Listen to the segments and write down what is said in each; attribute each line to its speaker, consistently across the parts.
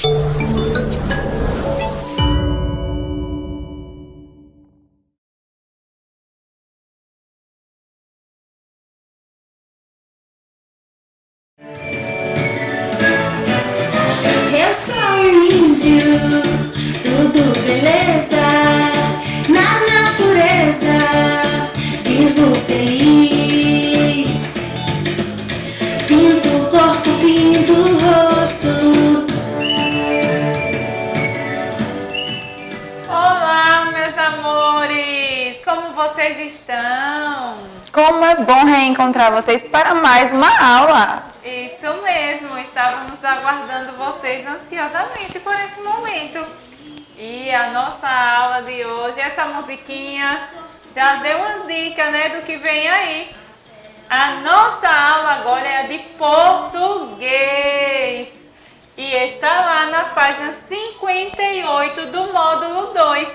Speaker 1: Eu sou um índio, tudo beleza, na natureza, vivo feliz. Pinto o corpo, pinto o rosto.
Speaker 2: Olá, meus amores! Como vocês estão?
Speaker 3: Como é bom reencontrar vocês para mais uma aula!
Speaker 2: Isso mesmo, estávamos aguardando vocês ansiosamente por esse momento. E a nossa aula de hoje, essa musiquinha já deu uma dica, né, do que vem aí. A nossa aula agora é a de português e está lá na página 58 do módulo 2.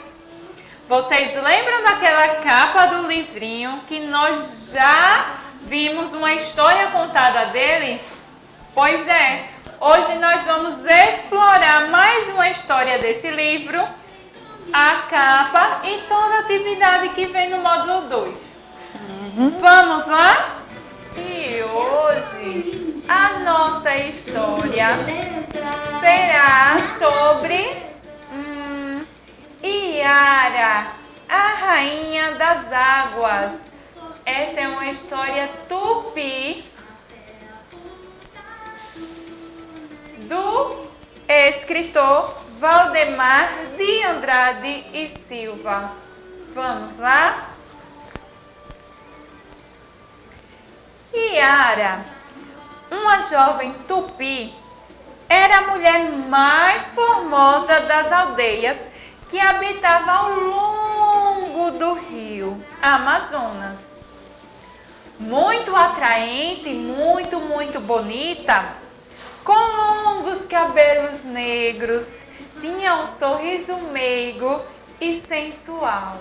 Speaker 2: Vocês lembram daquela capa do livrinho que nós já vimos uma história contada dele? Pois é, hoje nós vamos explorar mais uma história desse livro, a capa e toda a atividade que vem no módulo 2. Vamos lá? E hoje a nossa história será sobre Iara, a rainha das águas. Essa é uma história tupi do escritor Valdemar de Andrade e Silva. Vamos lá? Iara, uma jovem tupi, era a mulher mais formosa das aldeias que habitava ao longo do rio Amazonas. Muito atraente, muito bonita, com longos cabelos negros, tinha um sorriso meigo e sensual.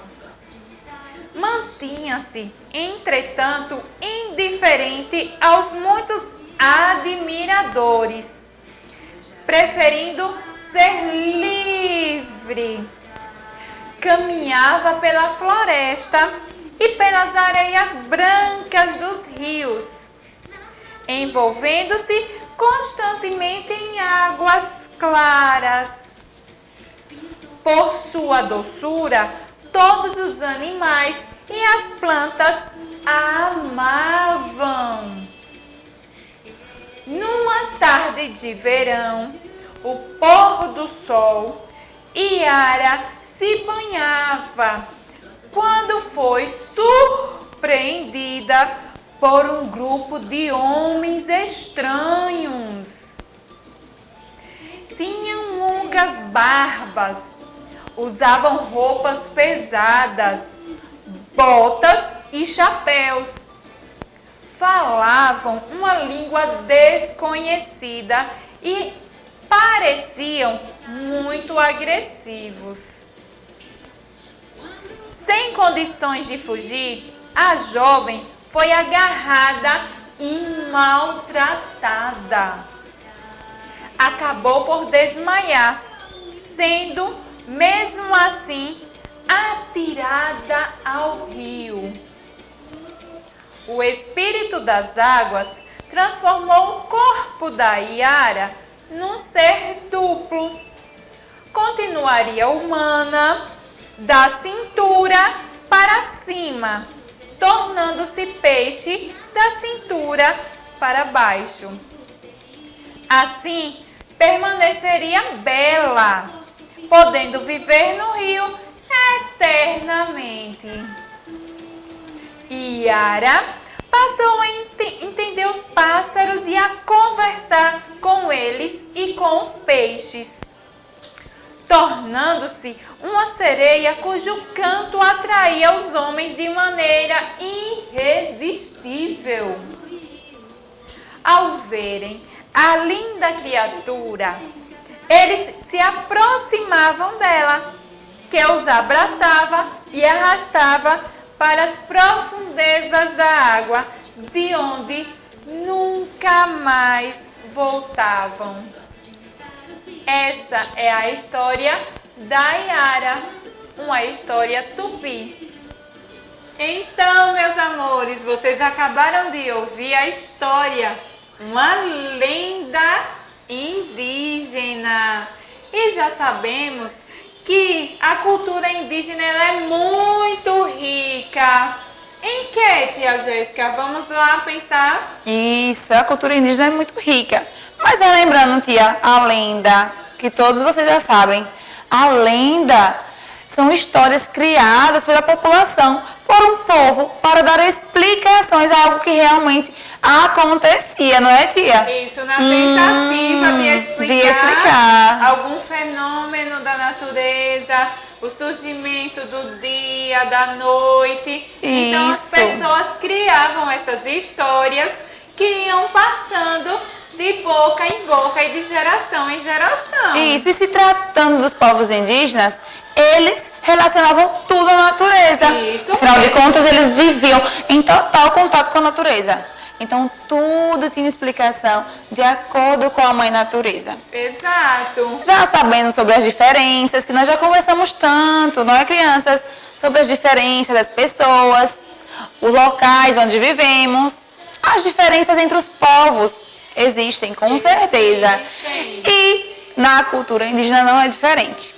Speaker 2: Mantinha-se, entretanto, indiferente aos muitos admiradores, preferindo ser livre. Caminhava pela floresta e pelas areias brancas dos rios, envolvendo-se constantemente em águas claras. Por sua doçura, todos os animais e as plantas a amavam. Numa tarde de verão, o pôr do sol, Iara se banhava quando foi surpreendida por um grupo de homens estranhos. Tinham longas barbas, usavam roupas pesadas, botas e chapéus. Falavam uma língua desconhecida e pareciam muito agressivos. Sem condições de fugir, a jovem foi agarrada e maltratada. Acabou por desmaiar, sendo, mesmo assim, atirada ao rio. O espírito das águas transformou o corpo da Iara num ser duplo. Continuaria humana, da cintura para cima, tornando-se peixe da cintura para baixo. Assim, permaneceria bela, podendo viver no rio eternamente. Iara passou a entender os pássaros e a conversar com eles e com os peixes, tornando-se uma sereia cujo canto atraía os homens de maneira irresistível. Ao verem a linda criatura, eles se aproximavam dela, que os abraçava e arrastava para as profundezas da água, de onde nunca mais voltavam. Essa é a história da Yara, uma história tupi. Então, meus amores, vocês acabaram de ouvir a história, uma lenda indígena. E já sabemos que a cultura indígena ela é muito rica. Em que, tia Jéssica? Vamos lá pensar?
Speaker 3: Isso, a cultura indígena é muito rica. Mas lembrando, tia, a lenda, que todos vocês já sabem, a lenda são histórias criadas pela população, por um povo, para dar explicações a algo que realmente acontecia, não é, tia?
Speaker 2: Isso, na tentativa
Speaker 3: de explicar
Speaker 2: algum fenômeno da natureza, o surgimento do dia, da noite. Então as
Speaker 3: Isso.
Speaker 2: pessoas criavam essas histórias que iam passando de boca em boca e de geração em geração.
Speaker 3: Isso, e se tratando dos povos indígenas, eles relacionavam tudo à natureza.
Speaker 2: Isso
Speaker 3: Afinal de
Speaker 2: mesmo.
Speaker 3: contas, eles viviam em total contato com a natureza. Então, tudo tinha explicação de acordo com a mãe natureza.
Speaker 2: Exato.
Speaker 3: Já sabendo sobre as diferenças, que nós já conversamos tanto, não é, crianças? Sobre as diferenças das pessoas, os locais onde vivemos, as diferenças entre os povos existem, com certeza. E na cultura indígena não é diferente.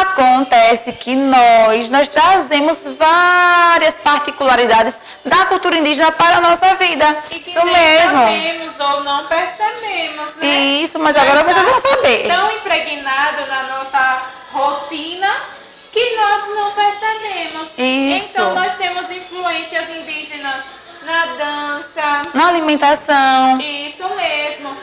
Speaker 3: Acontece que nós trazemos várias particularidades da cultura indígena para a nossa vida.
Speaker 2: E que
Speaker 3: Isso
Speaker 2: nem
Speaker 3: mesmo.
Speaker 2: sabemos ou não percebemos, né?
Speaker 3: Isso, mas agora vocês vão saber.
Speaker 2: Tão impregnado na nossa rotina que nós não percebemos.
Speaker 3: Isso.
Speaker 2: Então nós temos influências indígenas na dança,
Speaker 3: Na alimentação,
Speaker 2: isso mesmo,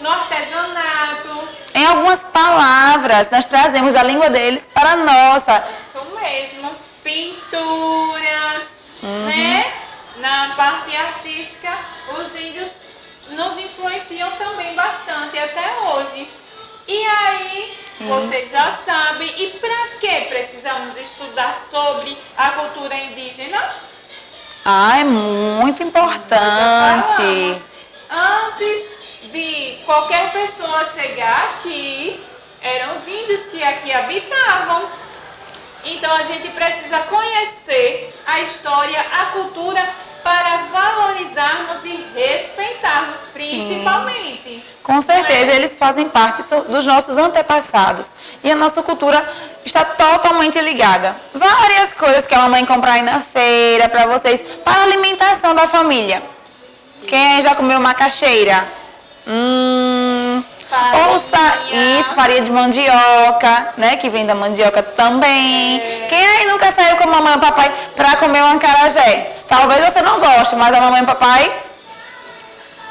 Speaker 2: no artesanato,
Speaker 3: em algumas palavras, nós trazemos a língua deles para a nossa.
Speaker 2: isso mesmo, pinturas, né? Na parte artística, os índios nos influenciam também bastante até hoje. E aí, você já sabe, e para que precisamos estudar sobre a cultura indígena?
Speaker 3: Ah, é muito importante.
Speaker 2: Antes de qualquer pessoa chegar aqui, eram os índios que aqui habitavam. Então a gente precisa conhecer a história, a cultura para valorizarmos e respeitarmos, principalmente.
Speaker 3: Com certeza,
Speaker 2: Não é?
Speaker 3: eles fazem parte dos nossos antepassados. E a nossa cultura está totalmente ligada. Várias coisas que a mamãe comprar aí na feira para vocês, para a alimentação da família. Quem aí já comeu macaxeira? Isso, farinha de mandioca, né? Que vem da mandioca também. Quem aí nunca saiu com a mamãe e o papai para comer um acarajé? Talvez você não goste, mas a mamãe e o papai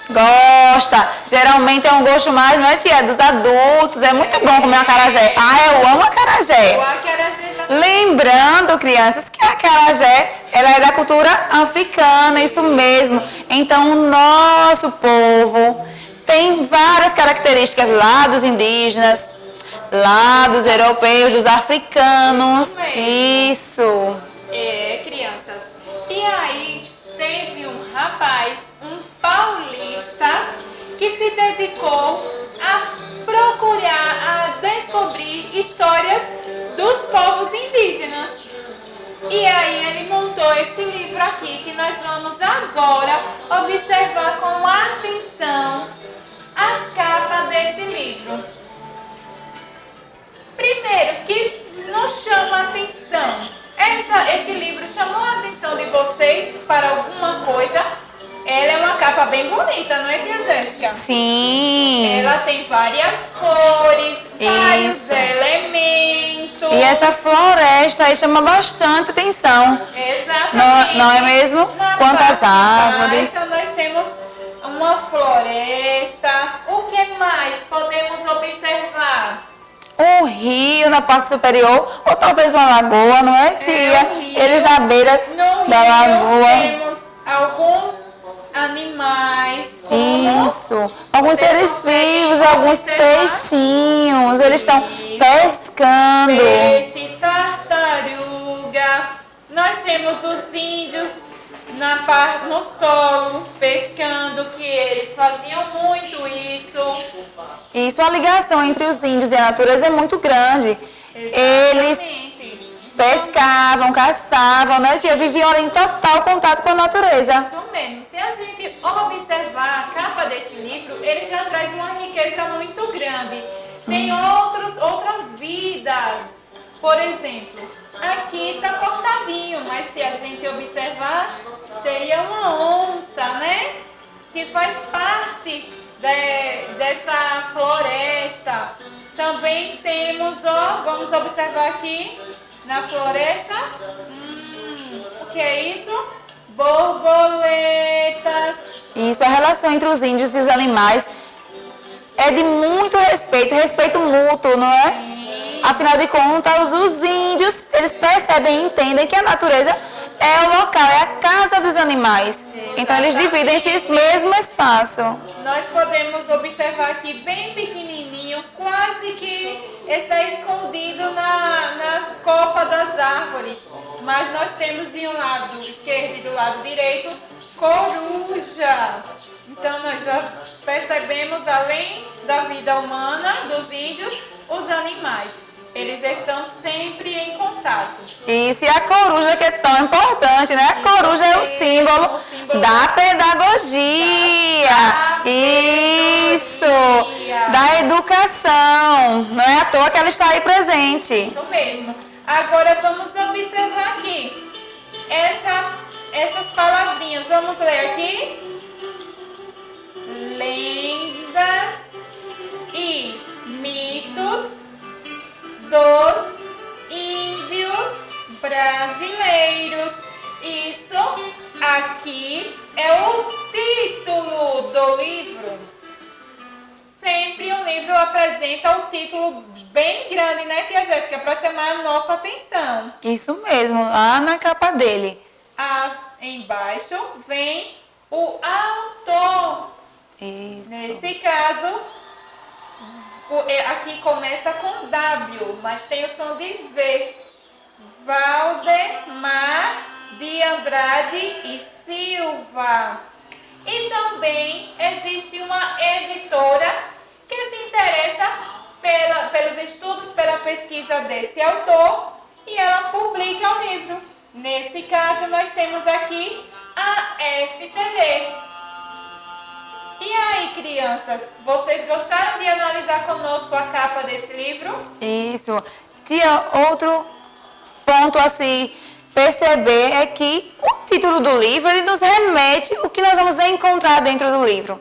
Speaker 3: gosta. Geralmente é um gosto mais, não é, tia? Dos adultos. É muito bom comer um acarajé. Ah, eu amo acarajé.
Speaker 2: O acarajé já
Speaker 3: Lembrando, crianças, que a acarajé, ela é da cultura africana, isso mesmo. Então, o nosso povo tem várias características lá dos indígenas, lá dos europeus, dos africanos. Isso.
Speaker 2: É, crianças. E aí, teve um rapaz, um paulista, que se dedicou a procurar, a descobrir histórias dos povos indígenas. E aí ele montou esse livro aqui, que nós vamos agora observar com atenção a capa desse livro. Primeiro, que nos chama a atenção. Esse livro chamou a atenção de vocês para alguma coisa? Ela é uma capa bem bonita, não é, tia Jéssica?
Speaker 3: Sim.
Speaker 2: Ela tem várias cores, vários
Speaker 3: Isso.
Speaker 2: elementos.
Speaker 3: E essa floresta aí chama bastante atenção.
Speaker 2: Exatamente.
Speaker 3: Não é mesmo?
Speaker 2: Na
Speaker 3: Quantas
Speaker 2: parte
Speaker 3: árvores.
Speaker 2: baixa nós temos uma floresta. O que mais podemos observar?
Speaker 3: Um rio na parte superior, ou talvez uma lagoa, não é, tia?
Speaker 2: um rio.
Speaker 3: Eles na beira
Speaker 2: No
Speaker 3: da
Speaker 2: rio
Speaker 3: lagoa.
Speaker 2: temos alguns animais. Como
Speaker 3: Isso. Alguns seres vivos, alguns peixinhos. Eles estão pescando.
Speaker 2: peixe, tartaruga. Nós temos os índios no solo pescando, que eles faziam muito isso.
Speaker 3: Isso, a ligação entre os índios e a natureza é muito grande. Eles
Speaker 2: Exatamente.
Speaker 3: pescavam, caçavam, né, tia? Viviam ali em total contato com a natureza.
Speaker 2: Isso mesmo. Se a gente observar a capa desse livro, ele já traz uma riqueza muito grande. Tem outras vidas. Por exemplo, aqui está cortadinho, mas se a gente observar, seria uma onça, né? Que faz parte dessa floresta. Também temos, ó, vamos observar aqui na floresta. O que é isso? Borboletas.
Speaker 3: Isso, a relação entre os índios e os animais é de muito respeito mútuo, não é? Afinal de contas, os índios, eles percebem e entendem que a natureza é o local, é a casa dos animais. Então eles dividem esse mesmo espaço.
Speaker 2: Nós podemos observar aqui bem pequenininho, quase que está escondido na copa das árvores. Mas nós temos de um lado esquerdo e do lado direito coruja. Então nós já percebemos, além da vida humana, dos índios, os animais. Eles estão sempre em contato.
Speaker 3: Isso, e a coruja que é tão importante, né? A coruja é o símbolo da pedagogia. Isso, da educação. Não é à toa que ela está aí presente.
Speaker 2: Isso mesmo. Agora vamos observar aqui. Essas palavrinhas. Vamos ler aqui. Lendas e mitos dos índios brasileiros. Isso aqui é o título do livro. Sempre um livro apresenta um título bem grande, né, tia Jéssica, para chamar a nossa atenção.
Speaker 3: Isso mesmo, lá na capa dele.
Speaker 2: Embaixo vem o autor.
Speaker 3: Isso.
Speaker 2: Nesse caso, aqui começa com W, mas tem o som de V. Valdemar de Andrade e Silva. E também existe uma editora que se interessa pelos estudos, pela pesquisa desse autor, e ela publica o livro. Nesse caso, nós temos aqui a FTD. E aí, crianças, vocês gostaram de analisar conosco a capa desse livro?
Speaker 3: Isso. Tia, outro ponto a se perceber é que o título do livro, ele nos remete o que nós vamos encontrar dentro do livro.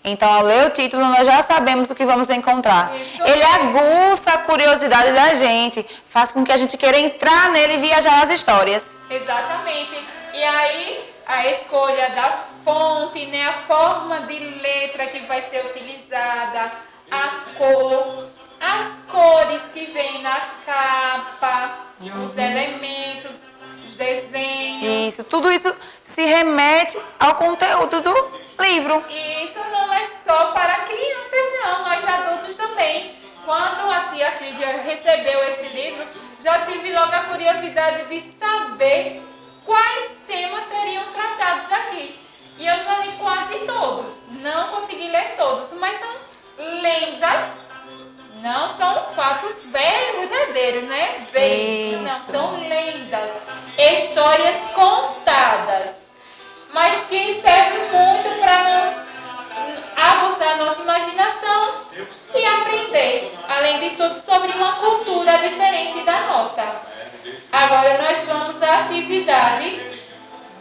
Speaker 3: Então, ao ler o título, nós já sabemos o que vamos encontrar. Ele aguça a curiosidade da gente, faz com que a gente queira entrar nele e viajar nas histórias.
Speaker 2: Exatamente. E aí, a escolha da fonte, né, a forma de letra que vai ser utilizada, a cor, as cores que vem na capa, os elementos, os desenhos.
Speaker 3: Isso, tudo isso se remete ao conteúdo do livro.
Speaker 2: E isso não é só para crianças, não, nós adultos também. Quando a tia Clívia recebeu esse livro, já tive logo a curiosidade de saber quais temas seriam tratados aqui. E eu já li quase todos, não consegui ler todos, mas são lendas, não são fatos verdadeiros, né? Não, são lendas, histórias contadas, mas que servem muito para nos aguçar a nossa imaginação e aprender, além de tudo, sobre uma cultura diferente da nossa. Agora nós vamos à atividade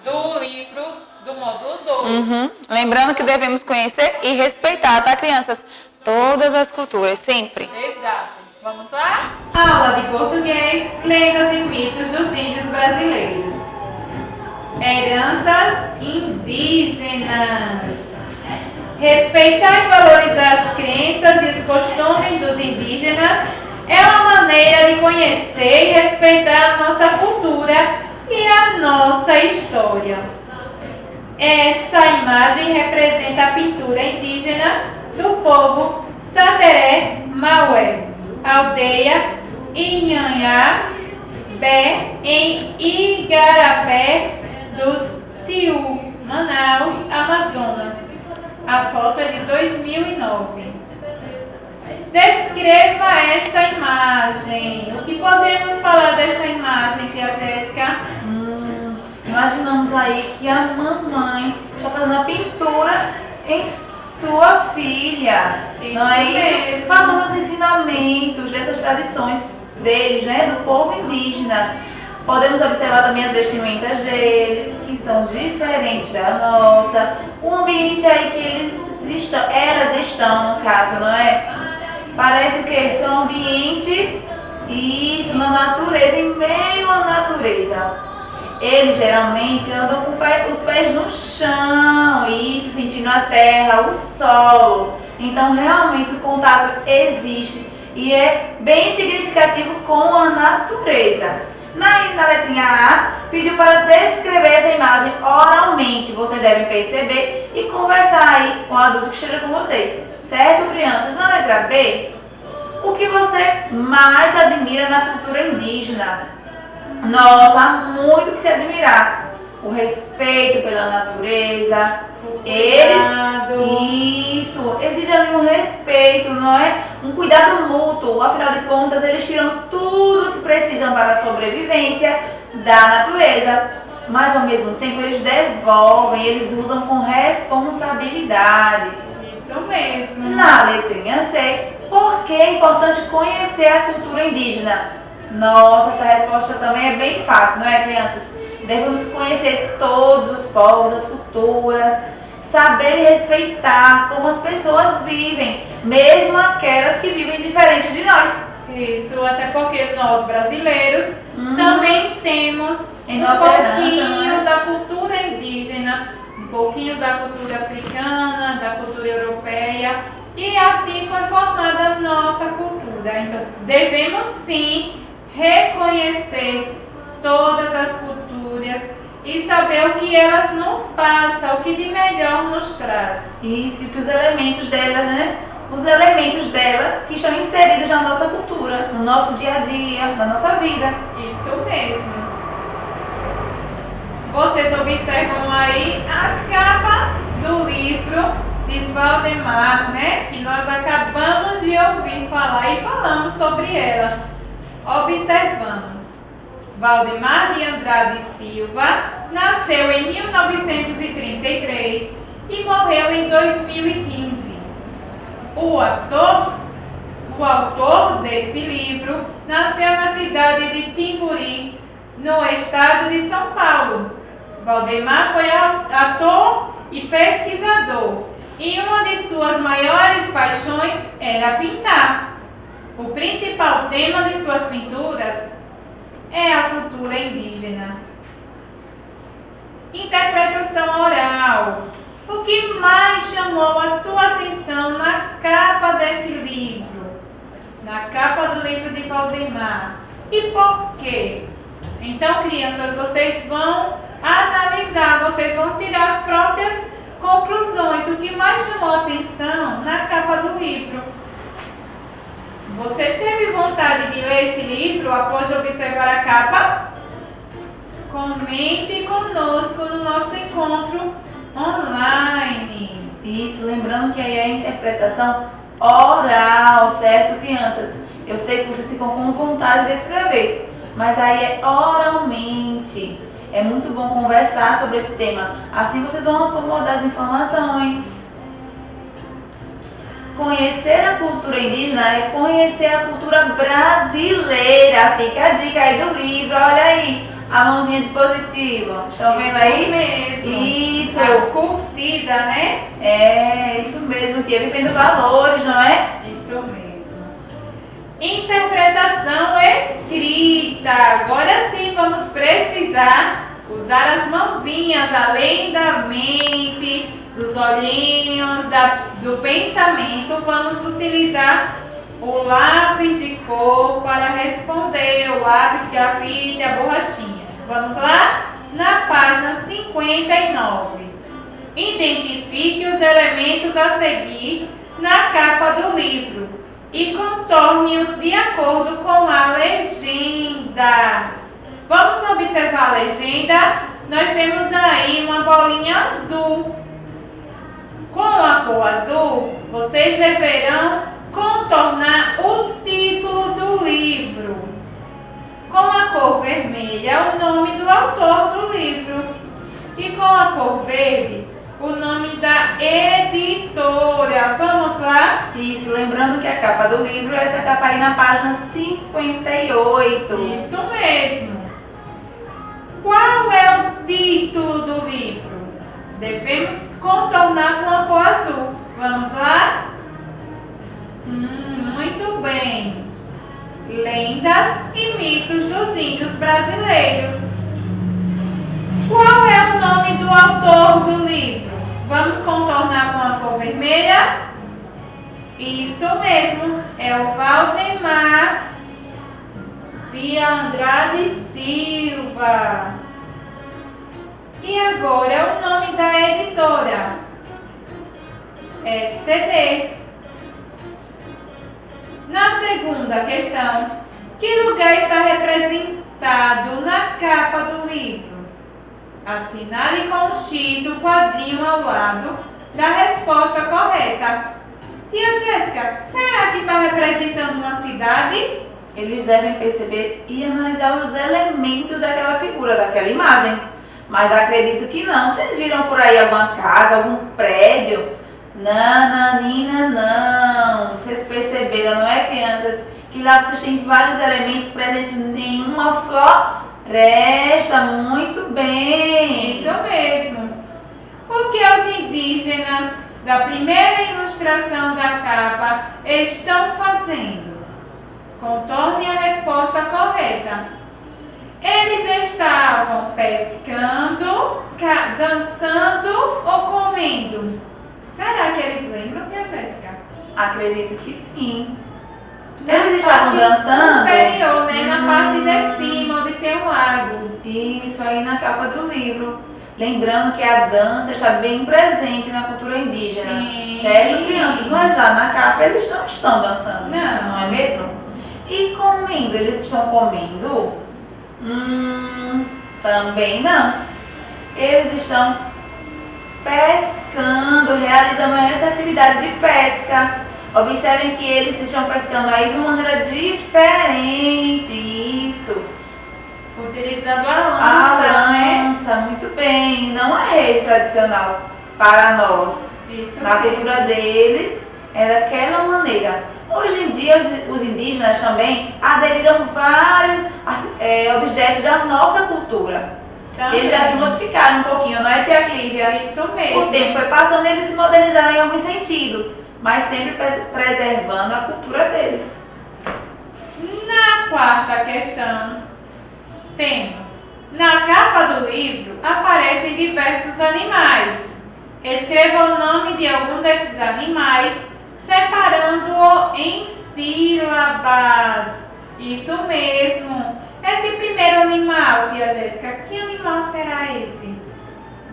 Speaker 2: do livro do módulo 2.
Speaker 3: Lembrando que devemos conhecer e respeitar, tá, crianças? Todas as culturas, sempre.
Speaker 2: Exato. Vamos lá? Aula de português, lendas e mitos dos índios brasileiros. Heranças indígenas. Respeitar e valorizar as crenças e os costumes dos indígenas é uma maneira de conhecer e respeitar a nossa cultura e a nossa história. Essa imagem representa a pintura indígena do povo Sateré Maué, aldeia Inhanhá Bé, em Igarapé do Tiu, Manaus, Amazonas. A foto é de 2009. Descreva esta imagem. O que podemos falar desta imagem, tia Jéssica?
Speaker 3: Imaginamos aí que a mamãe está fazendo a pintura em sua filha.
Speaker 2: Isso
Speaker 3: não é isso?
Speaker 2: mesmo.
Speaker 3: Passando os ensinamentos dessas tradições deles, né? Do povo indígena. Podemos observar também as vestimentas deles, que são diferentes da nossa. O ambiente aí que elas estão, no caso, não é? Parece que são um ambiente, isso, na natureza, em meio à natureza. Eles geralmente andam com os pés no chão, isso, sentindo a terra, o solo. Então, realmente, o contato existe e é bem significativo com a natureza. Na letrinha A, pediu para descrever essa imagem oralmente. Vocês devem perceber e conversar aí com o adulto que esteja com vocês. Certo, crianças? Na letra B, o que você mais admira na cultura indígena? Nossa, há muito que se admirar. O respeito pela natureza. Isso, exige ali um respeito, não é? Um cuidado mútuo. Afinal de contas, eles tiram tudo o que precisam para a sobrevivência da natureza. Mas ao mesmo tempo eles devolvem, eles usam com responsabilidades.
Speaker 2: Isso mesmo.
Speaker 3: Na letrinha C, por que é importante conhecer a cultura indígena? Nossa, essa resposta também é bem fácil, não é, crianças? Devemos conhecer todos os povos, as culturas, saber e respeitar como as pessoas vivem, mesmo aquelas que vivem diferente de nós.
Speaker 2: Isso, até porque nós brasileiros também temos
Speaker 3: Em
Speaker 2: um
Speaker 3: nossa herança,
Speaker 2: pouquinho
Speaker 3: não é?
Speaker 2: da cultura indígena, um pouquinho da cultura africana, da cultura europeia, e assim foi formada a nossa cultura. Então, devemos sim reconhecer todas as culturas e saber o que elas nos passam, o que de melhor nos traz.
Speaker 3: Isso, que os elementos delas, né? Os elementos delas que estão inseridos na nossa cultura, no nosso dia a dia, na nossa vida.
Speaker 2: Isso mesmo. Vocês observam aí a capa do livro de Valdemar, né? Que nós acabamos de ouvir falar e falamos sobre ela. Observamos. Valdemar de Andrade Silva nasceu em 1933 e morreu em 2015. O autor desse livro nasceu na cidade de Timburi, no estado de São Paulo. Valdemar foi ator e pesquisador, e uma de suas maiores paixões era pintar. O principal tema de suas pinturas é a cultura indígena. Interpretação oral. O que mais chamou a sua atenção na capa desse livro? Na capa do livro de Valdemar. E por quê? Então, crianças, vocês vão analisar, vocês vão tirar as próprias conclusões. O que mais chamou a atenção na capa do livro? Você teve vontade de ler esse livro após observar a capa? Comente conosco no nosso encontro online.
Speaker 3: Isso, lembrando que aí é a interpretação oral, certo, crianças? Eu sei que vocês ficam com vontade de escrever, mas aí é oralmente. É muito bom conversar sobre esse tema. Assim vocês vão acomodar as informações. Conhecer a cultura indígena é conhecer a cultura brasileira. Fica a dica aí do livro, olha aí, a mãozinha de positivo. Estão vendo aí?
Speaker 2: Mesmo.
Speaker 3: Isso.
Speaker 2: A curtida, né?
Speaker 3: É, isso mesmo, tia, vivendo valores, não é?
Speaker 2: Isso mesmo. Interpretação escrita. Agora sim vamos precisar usar as mãozinhas, além da mente, dos olhinhos, do pensamento. Vamos utilizar o lápis de cor para responder, o lápis, grafite e a borrachinha. Vamos lá? Na página 59. Identifique os elementos a seguir na capa do livro e contorne-os de acordo com a legenda. Vamos observar a legenda. Nós temos aí uma bolinha azul. Com a cor azul, vocês deverão contornar a cor verde o nome da editora. Vamos lá?
Speaker 3: Isso, lembrando que a capa do livro é essa capa aí na página 58.
Speaker 2: Isso mesmo. Qual é o título do livro? Devemos contornar com a cor azul. Vamos lá? Muito bem. Lendas e mitos dos índios brasileiros. Qual é o nome do autor do livro? Vamos contornar com a cor vermelha? Isso mesmo, é o Valdemar de Andrade Silva. E agora o nome da editora? FTD. Na segunda questão, que lugar está representado na capa do livro? Assinale com um X o quadrinho ao lado da resposta correta. Tia Jéssica, será que está representando uma cidade?
Speaker 3: Eles devem perceber e analisar os elementos daquela figura, daquela imagem. Mas acredito que não. Vocês viram por aí alguma casa, algum prédio? Nananina, não. Vocês perceberam, não é, crianças? Que lá vocês têm vários elementos presentes em uma floresta. Muito bem.
Speaker 2: Isso mesmo. O que os indígenas da primeira ilustração da capa estão fazendo? Contorne a resposta correta. Eles estavam pescando, dançando ou comendo? Será que eles lembram, tia Jéssica?
Speaker 3: Acredito que sim. Eles estavam dançando?
Speaker 2: Superior, né? Na parte de cima, onde tem um lago.
Speaker 3: Isso aí na capa do livro. Lembrando que a dança está bem presente na cultura indígena.
Speaker 2: Sim.
Speaker 3: Certo, crianças? Mas lá na capa eles não estão dançando.
Speaker 2: Não.
Speaker 3: Não é mesmo? E comendo? Eles estão comendo? Também não. Eles estão pescando, realizando essa atividade de pesca. Observem que eles estão pescando aí de uma maneira diferente. Isso.
Speaker 2: Utilizando a lança, né?
Speaker 3: Lança, muito bem. Não a rede tradicional para nós.
Speaker 2: Isso
Speaker 3: Na
Speaker 2: mesmo.
Speaker 3: cultura deles é daquela maneira. Hoje em dia os indígenas também aderiram vários objetos da nossa cultura.
Speaker 2: Também.
Speaker 3: Eles já se modificaram um pouquinho, não é, tia Clívia?
Speaker 2: Isso mesmo.
Speaker 3: O tempo foi passando e eles se modernizaram em alguns sentidos, mas sempre preservando a cultura deles.
Speaker 2: Na quarta questão, temos: na capa do livro aparecem diversos animais. Escreva o nome de algum desses animais, separando-o em sílabas. Isso mesmo. Esse primeiro animal, tia Jéssica, que animal será esse?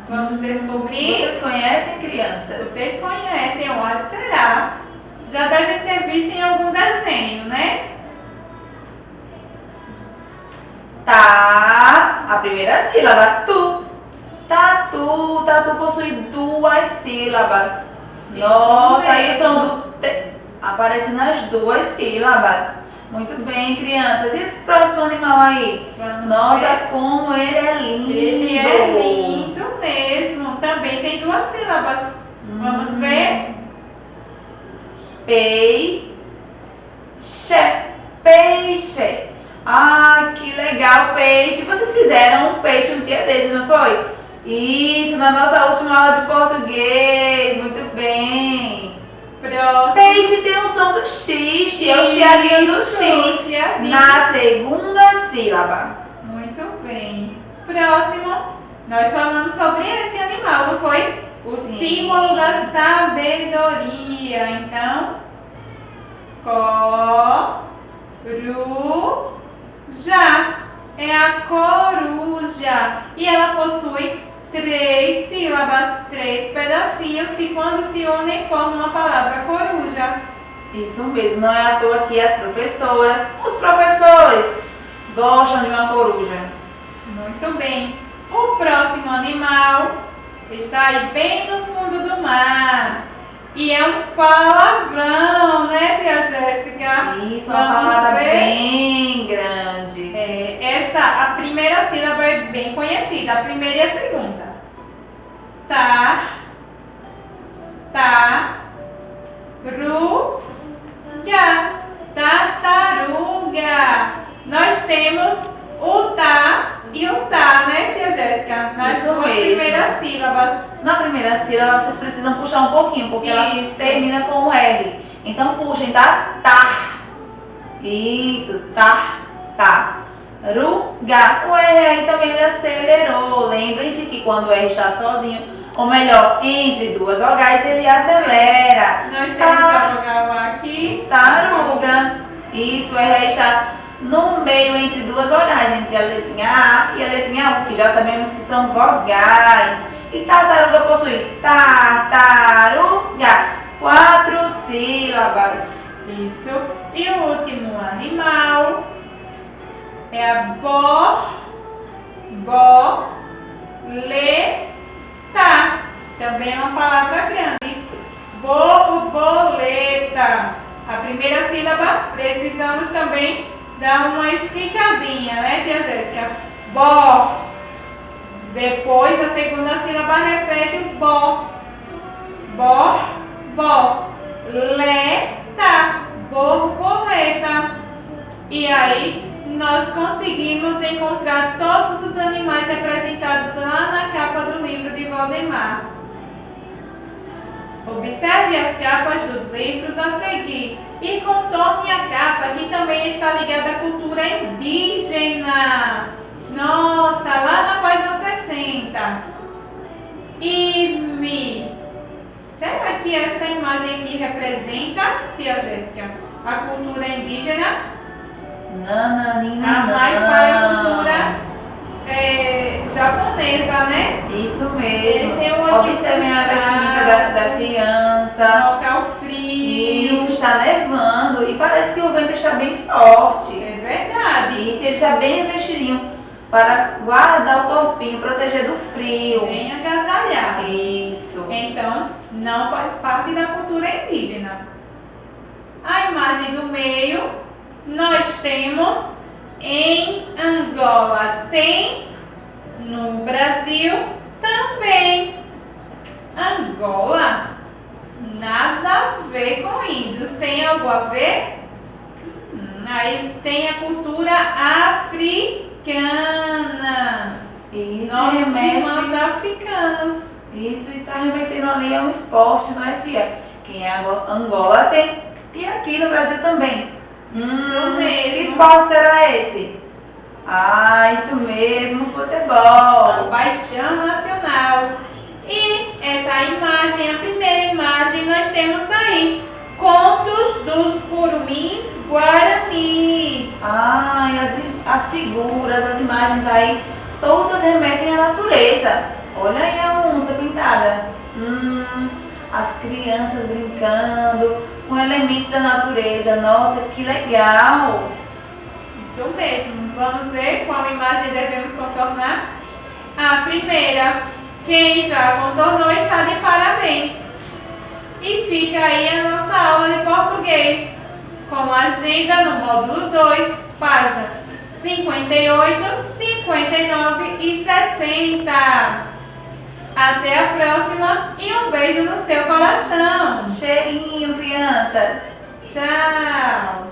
Speaker 2: Vamos descobrir.
Speaker 3: Vocês conhecem, crianças?
Speaker 2: Vocês conhecem, eu acho, será? Já devem ter visto em algum desenho, né?
Speaker 3: Tá, a primeira sílaba, tu. Tatu, tatu possui duas sílabas. Nossa, aí o som do T aparece nas duas sílabas. Muito bem, crianças. E esse próximo animal aí?
Speaker 2: Vamos
Speaker 3: Nossa,
Speaker 2: ver.
Speaker 3: como ele é lindo.
Speaker 2: Ele é lindo mesmo. Também tem duas sílabas. Vamos ver?
Speaker 3: Peixe. Peixe. Ah, que legal, peixe. Vocês fizeram um peixe um dia desses, não foi? Isso, na nossa última aula de português. Muito bem.
Speaker 2: Próximo.
Speaker 3: Peixe tem o som do X, é o chiadinho do
Speaker 2: Isso,
Speaker 3: X.
Speaker 2: chiadinho.
Speaker 3: Na segunda sílaba.
Speaker 2: Muito bem. Próximo. Nós falamos sobre esse animal, não foi? O
Speaker 3: Sim.
Speaker 2: símbolo da sabedoria. Então, coruja. É a coruja. E ela possui 3 sílabas, 3 pedacinhos que quando se unem formam a palavra coruja.
Speaker 3: Isso mesmo, não é à toa que as professoras, os professores gostam de uma coruja.
Speaker 2: Muito bem. O próximo animal está aí bem no fundo do mar. E é um palavrão, né, tia Jéssica?
Speaker 3: Isso, uma
Speaker 2: Vamos
Speaker 3: palavra
Speaker 2: ver?
Speaker 3: bem grande.
Speaker 2: A primeira sílaba é bem conhecida, a primeira e a segunda. Tartaruga. Nós temos o tá e o tá, né, tia Jéssica? Nas
Speaker 3: Isso
Speaker 2: duas
Speaker 3: mesmo.
Speaker 2: primeiras sílabas.
Speaker 3: Na primeira sílaba vocês precisam puxar um pouquinho, porque ela
Speaker 2: Isso.
Speaker 3: termina com o R. Então puxem, tá? Tar. Isso, tar, tá. Ruga. O R aí também ele acelerou. Lembrem-se que quando o R está sozinho, ou melhor, entre duas vogais, ele acelera.
Speaker 2: Nós temos a vogal A aqui.
Speaker 3: Taruga. Isso, o R aí está no meio entre duas vogais, entre a letrinha A e a letrinha U, que já sabemos que são vogais. E tartaruga possui tartaruga, 4 sílabas.
Speaker 2: Isso. E o último animal é a borboleta. Também é uma palavra grande. Borboleta. A primeira sílaba precisamos também dar uma esticadinha, né, tia Jéssica? Bó. Depois a segunda sílaba repete o bó. Bó, bó. Leta, borboleta. E aí nós conseguimos encontrar todos os animais representados lá na capa do livro de Valdemar. Observe as capas dos livros a seguir e contorne a capa que também está ligada à cultura indígena. Nossa, lá na página 60. Será que essa imagem aqui representa, tia Jéssica, a cultura indígena?
Speaker 3: Nananina.
Speaker 2: Mais para a cultura japonesa, né?
Speaker 3: Isso
Speaker 2: Ele tem
Speaker 3: mesmo.
Speaker 2: uma
Speaker 3: Observem a vestimenta da criança.
Speaker 2: Local frio.
Speaker 3: Isso, está nevando e parece que o vento está bem forte.
Speaker 2: É verdade.
Speaker 3: Isso, ele está bem vestidinho para guardar o corpinho, proteger do frio.
Speaker 2: Bem agasalhado.
Speaker 3: Isso.
Speaker 2: Então, não faz parte da cultura indígena. A imagem do meio, nós temos em Angola. Tem no Brasil também. Angola, nada a ver com índios. Tem algo a ver? Aí tem a cultura africana.
Speaker 3: Isso
Speaker 2: Nossos
Speaker 3: remete.
Speaker 2: irmãos africanos.
Speaker 3: Isso, e está remetendo ali a um esporte, não é, tia? Quem é Angola tem. E aqui no Brasil também.
Speaker 2: Isso mesmo.
Speaker 3: Que esporte será esse? Ah, isso mesmo,
Speaker 2: A
Speaker 3: futebol.
Speaker 2: paixão nacional. E essa imagem, a primeira imagem, nós temos aí contos dos curumins guaranis.
Speaker 3: Ah, e as figuras, as imagens aí, todas remetem à natureza. Olha aí a onça pintada. As crianças brincando com elementos da natureza. Nossa, que legal!
Speaker 2: Isso mesmo. Vamos ver qual imagem devemos contornar? A primeira. Quem já contornou está de parabéns. E fica aí a nossa aula de português, com agenda no módulo 2, páginas 58, 59 e 60. Até a próxima e um beijo no seu coração.
Speaker 3: Cheirinho, crianças!
Speaker 2: Tchau!